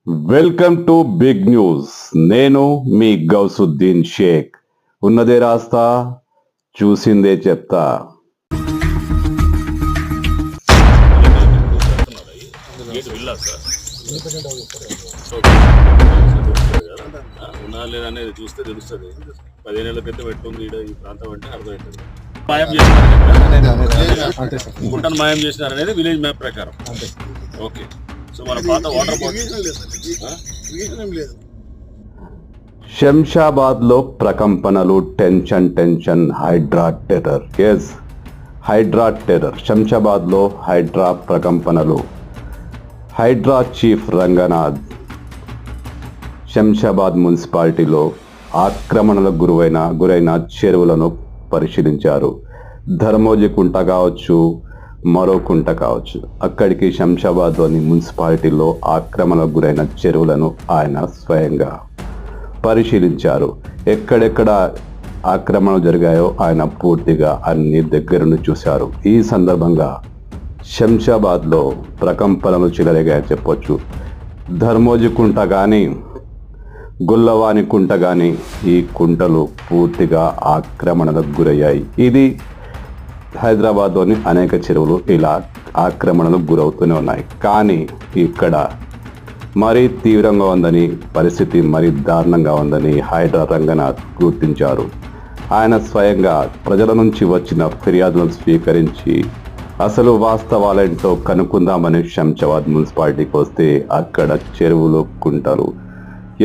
Welcome to big news. నేను మీ గౌసుద్దీన్ షేక్. ఉన్నదే రాస్తా, చూసిందే చెప్తా. లేదనేది చూస్తే తెలుస్తుంది. 15 ఏళ్ల క్రితం పెట్టుంది ఈ ప్రాంతం అంటే అర్థమవుతుంది. మాయం చేసినారు, గుంటను మాయం చేసినారు అనేది విలేజ్ మ్యాప్ ప్రకారం. ఓకే, సో మన పాత వాటర్ బాటిల్ శంషాబాద్ లో ప్రకంపనలు, tension, Hydraa terror. Yes, Hydraa terror. Shamshabad లో హైడ్రా ప్రకంపనలు. హైడ్రా చీఫ్ రంగనాథ్ శంషాబాద్ మున్సిపాలిటీలో ఆక్రమణలకు గురైన చెరువులను పరిశీలించారు. ధర్మోజి కుంట కావచ్చు, మరో కుంట కావచ్చు. అక్కడికి శంషాబాద్లోని మున్సిపాలిటీలో ఆక్రమణకు గురైన చెరువులను ఆయన స్వయంగా పరిశీలించారు. ఎక్కడెక్కడ ఆక్రమణలు జరిగాయో ఆయన పూర్తిగా అన్ని దగ్గర నుండి చూశారు. ఈ సందర్భంగా శంషాబాద్లో ప్రకంపనలు చెలరేగాయని చెప్పొచ్చు. ధర్మోజి కుంట కానీ, గుల్లవాని కుంట కానీ, ఈ కుంటలు పూర్తిగా ఆక్రమణలకు గురయ్యాయి. ఇది హైదరాబాద్లోని అనేక చెరువులు ఇలా ఆక్రమణలకు గురవుతూనే ఉన్నాయి. కానీ ఇక్కడ మరీ తీవ్రంగా ఉందని, పరిస్థితి మరీ దారుణంగా ఉందని హైడ్రా రంగనాథ్ గుర్తించారు. ఆయన స్వయంగా ప్రజల నుంచి వచ్చిన ఫిర్యాదులను స్వీకరించి అసలు వాస్తవాలేంటో కనుక్కుందామని శంషాబాద్ మున్సిపాలిటీకి వస్తే అక్కడ చెరువులు, కుంటలు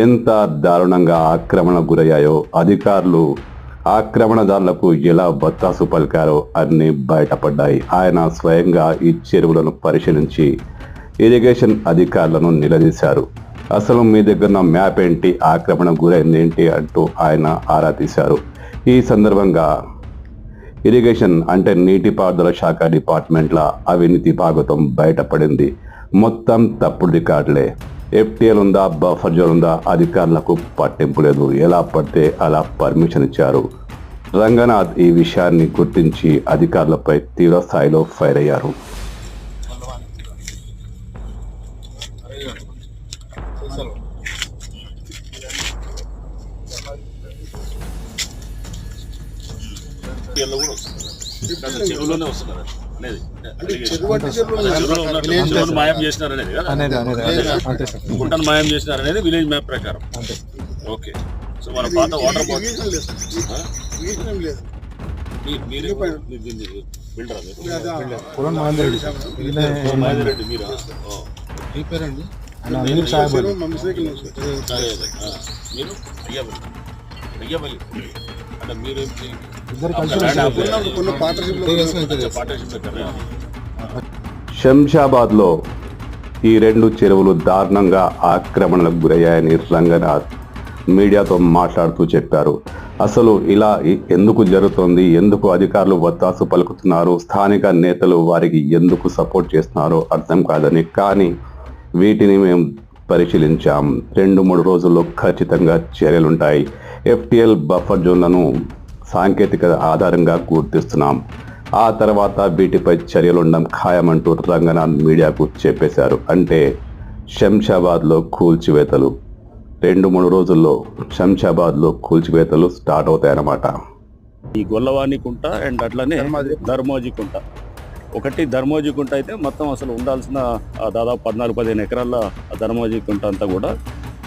ఎంత దారుణంగా ఆక్రమణకు గురయ్యాయో, అధికారులు ఆక్రమణదారులకు ఎలా బత్తాసు పలికారో అన్నీ బయటపడ్డాయి. ఆయన స్వయంగా ఈ చెరువులను పరిశీలించి ఇరిగేషన్ అధికారులను నిలదీశారు. అసలు మీ దగ్గర మ్యాప్ ఏంటి, ఆక్రమణ గురైంది ఏంటి అంటూ ఆయన ఆరా తీశారు. ఈ సందర్భంగా ఇరిగేషన్ అంటే నీటిపారుదల శాఖ డిపార్ట్మెంట్ల అవినీతి భాగవతం బయటపడింది. మొత్తం తప్పుడు రికార్డులే. FTL ఉందా, బఫర్ జోన్ ఉందా, అధికారులకు పట్టింపు లేదు. ఎలా పడితే అలా పర్మిషన్ ఇచ్చారు. రంగనాథ్ ఈ విషయాన్ని గుర్తించి అధికారులపై తీవ్ర స్థాయిలో ఫైర్ అయ్యారు. చెరువులోనే వస్తున్నారు అనేది మాయం చేసినారు అనేది కదా, గుంటను మాయం చేసినారు అనేది విలేజ్ మ్యాప్ ప్రకారం. ఓకే, సో మన పాత వాటర్ బాటిల్ రెడ్డి మీరా? మీరు అయ్యవల్లి అంటే మీరేం శంషాబాద్లో ఈ రెండు చెరువులు దారుణంగా ఆక్రమణలకు గురయ్యాయని రంగనాథ్ మీడియాతో మాట్లాడుతూ చెప్పారు. అసలు ఇలా ఎందుకు జరుగుతోంది, ఎందుకు అధికారులు వత్తాసు పలుకుతున్నారు, స్థానిక నేతలు వారికి ఎందుకు సపోర్ట్ చేస్తున్నారో అర్థం కాదని. కానీ వీటిని మేము పరిశీలించాం. 2-3 రోజుల్లో ఖచ్చితంగా చర్యలుంటాయి. FTL బఫర్ జోన్లను సాంకేతికత ఆధారంగా గుర్తిస్తున్నాం. ఆ తర్వాత వీటిపై చర్యలుండడం ఖాయమంటూ రంగనాథ్ మీడియాకు చెప్పేశారు. అంటే శంషాబాద్లో కూల్చివేతలు 2-3 రోజుల్లో శంషాబాద్లో కూల్చివేతలు స్టార్ట్ అవుతాయన్నమాట. ఈ గొల్లవాణి కుంట అండ్ అట్లనే ధర్మోజి కుంట. ఒకటి ధర్మోజి కుంట అయితే మొత్తం అసలు ఉండాల్సిన దాదాపు 14-15 ఎకరాల ధర్మోజి కుంట అంతా కూడా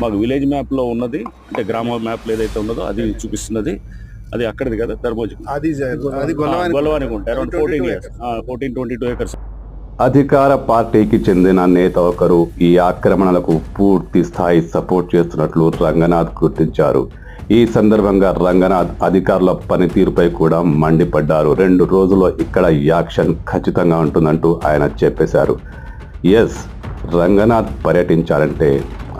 మాకు విలేజ్ మ్యాప్లో ఉన్నది. అంటే గ్రామ మ్యాప్లో ఏదైతే ఉన్నదో అది చూపిస్తున్నది. అది అక్కడిది కదా ధర్మోజి, గొల్లవాణి కుంట. Around 14-22 acres. అధికార పార్టీకి చెందిన నేత ఒకరు ఈ ఆక్రమణలకు పూర్తి స్థాయి సపోర్ట్ చేస్తున్నట్లు రంగనాథ్ గుర్తించారు. ఈ సందర్భంగా రంగనాథ్ అధికారుల పనితీరుపై కూడా మండిపడ్డారు. 2 రోజుల్లో ఇక్కడ యాక్షన్ ఖచ్చితంగా ఉంటుందంటూ ఆయన చెప్పేశారు. ఎస్, రంగనాథ్ పర్యటించాలంటే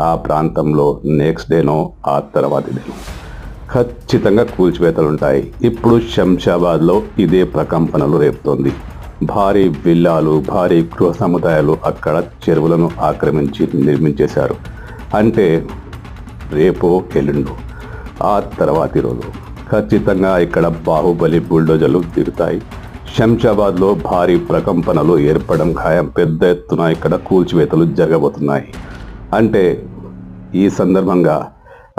ఆ ప్రాంతంలో నెక్స్ట్ డేనో ఆ తర్వాతి డేనో ఖచ్చితంగా కూల్చివేతలుంటాయి. ఇప్పుడు శంషాబాద్లో ఇదే ప్రకంపనలు రేపుతోంది. భారీ విల్లాలు, భారీ గృహ సముదాయాలు అక్కడ చెరువులను ఆక్రమించి నిర్మించేశారు. అంటే రేపో ఎల్లుండో ఆ తర్వాతి రోజు ఖచ్చితంగా ఇక్కడ బాహుబలి బుల్డోజర్లు దిగుతాయి. శంషాబాద్లో భారీ ప్రకంపనలు ఏర్పడడం ఖాయం. పెద్ద ఎత్తున ఇక్కడ కూల్చివేతలు జరగబోతున్నాయి. అంటే ఈ సందర్భంగా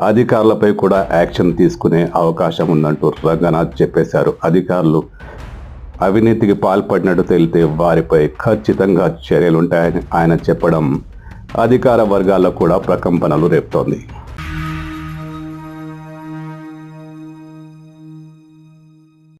అధికారులపై కూడా యాక్షన్ తీసుకునే అవకాశం ఉందంటూ రంగనాథ్ చెప్పేశారు. అధికారులు అవినీతికి పాల్పడినట్టు తేలితే వారిపై ఖచ్చితంగా చర్యలుంటాయని ఆయన చెప్పడం అధికార వర్గాల్లో కూడా ప్రకంపనలు రేపుతోంది.